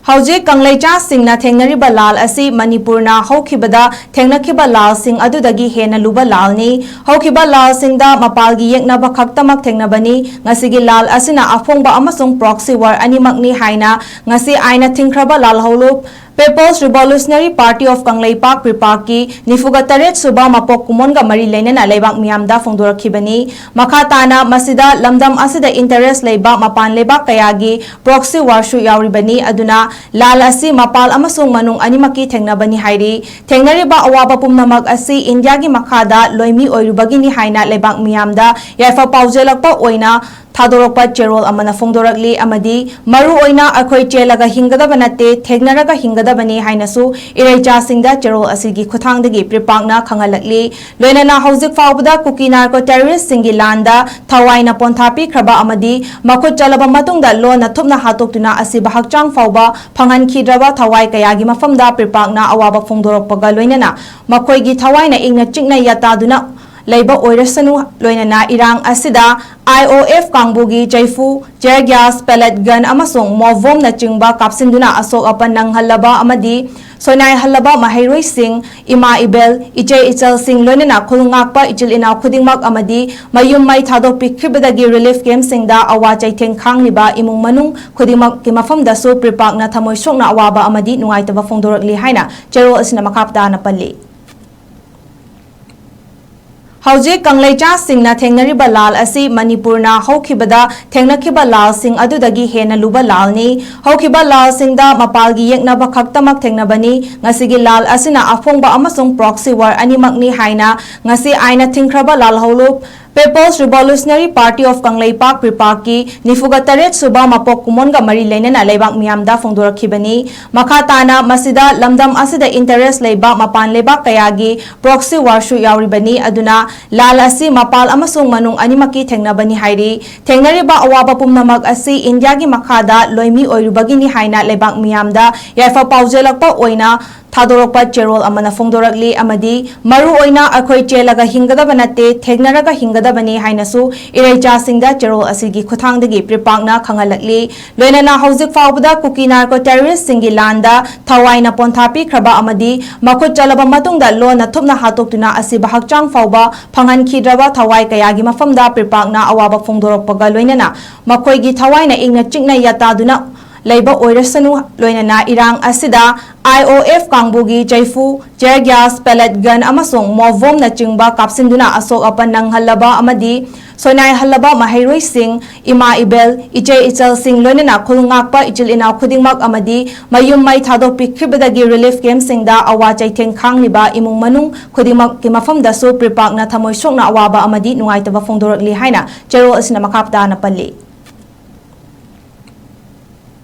Hauji Kangleicha Singna Thengnariba Lal asi Manipurna Hokibada Thengnakhiba Lal Sing adudagi hena luba lalni Hokiba Lal Singda Mapalgi Yeknaba Khaktamak Thengnabani Ngasigi Lal asina Afongba amasung proxy war animakni haina ngasi aina thingkraba lal holup People's Revolutionary Party of Kangleipak Pripaki Nifuga Taret Suba Mapok Kumonga Mari Lainana Lebak Miamda Fongdorakhibani Makhatana Masida Lamdam Asida Interest Lebak Mapan Lebak Kayagi Proxy Warshu Yauribani Aduna Lal Asi Mapal Amasung Manung Animaki Thengnabani Hairi Thengnariba Awaba Pumnamag Asi India Gi Makhada Loimi Oirubagini Haina Lebak Miamda Yaifa Paujelakpa Oina Thadorokpa Cherol Amana Fongdorakli Amadi Maru Oina Akhoi Chelaga Hingada Banate Thengnaraga Hingada Bani Hainasu Iraicha Singda Cherol Asigi Kuthangdagi Pripakna Khangalakli Loinana Hauzik Fawbada Kuki Narco Terrorist Singi Landa Thawaina Ponthapi Kraba Amadi Makut Chalaba Matungda Lona Thupna Hatoktuna Asi Bahakchang Fawba Phangan Khidraba Thawai Kayagi Mafamda Pripakna Awaba Fongdorakpaga Loinana Makoigi Thawaina Ingna Chikna Yataduna Labor Oirasanu Loinana Irang Asida IOF Kangbugi Jaifu Jergyas Pellet Gun Amasung Movom na Chingba Kapsinduna Asok Apan ng Halaba Amadi Sonay Halaba Mahayroi Singh Ima Ibel Ije Ichal Singh Loinana Kulungakpa Ichil Ina Kudingmak Amadi Mayum May Thado Pikribadagi Relief Camp Singda Awa Chaiteng Khang Liba Imung Manung Kudingmak Kimafam Daso Pripak na Thamoy Sok na Awaba Amadi Nungaitaba Fongdorakli Haina Chero Asina Makapta na Pali Hauji Kangleicha Singna Thengnariba Lal asi Manipurna Hokibada Thengnakhiba Lal Sing adudagi hena luba lalni Hokiba Lal Singda Mapalgi Yeknaba Khaktamak Thengnabani Ngasigi Lal asina Afongba amasung proxy war animakni haina ngasi aina thingkraba lal holup People's Revolutionary Party of Kangleipak Pripaki Nifuga Taret Suba Mapok Kumonga Mari Lainana Lebak Miamda Fongdorakhibani Makhatana Masida Lamdam Asida Interest Lebak Mapan Lebak Kayagi Proxy Warshu Yauribani Aduna Lal Asi Mapal Amasung Manung Animaki Thengnabani Hairi Thengnariba Awaba Pumnamag Asi India Gi Makhada Loimi Oirubagini Haina Lebak Miamda Yaifa Paujelakpa Oina Thadorokpa Cherol Amana Fongdorakli Amadi Maru Oina Akhoi Chelaga Hingada Banate Thengnaraga Hingada Bani Hainasu Iraicha Singda Cherol Asigi Kuthangdagi Pripakna Khangalakli Loinana Hauzik Fawbada Kuki Narco Terrorist Singi Landa Thawaina Ponthapi Kraba Amadi Makut Chalaba Matungda Lona Thupna Hatoktuna Asi Bahakchang Fawba Phangan Khidraba Thawai Kayagi Mafamda Pripakna Awaba Fongdorakpaga Loinana Makoigi Thawaina Ingna Chikna Yataduna Labor Oirasanu Loinana Irang Asida IOF Kangbugi Jaifu Jergyas Pellet Gun Amasung Movom na Chingba Kapsinduna Asok Apan ng Halaba Amadi Sonay Halaba Mahayroi Singh Ima Ibel Ije Ichal Singh Loinana Kulungakpa Ichil Ina Kudingmak Amadi Mayum May Thado Pikribadagi Relief Camp Singda Awa Chaiteng Khang Liba Imung Manung Kudingmak Kimafam Daso Pripak na Thamoy Sok na Awaba Amadi Nungaitaba Fongdorakli Haina Chero Asina Makapta na Pali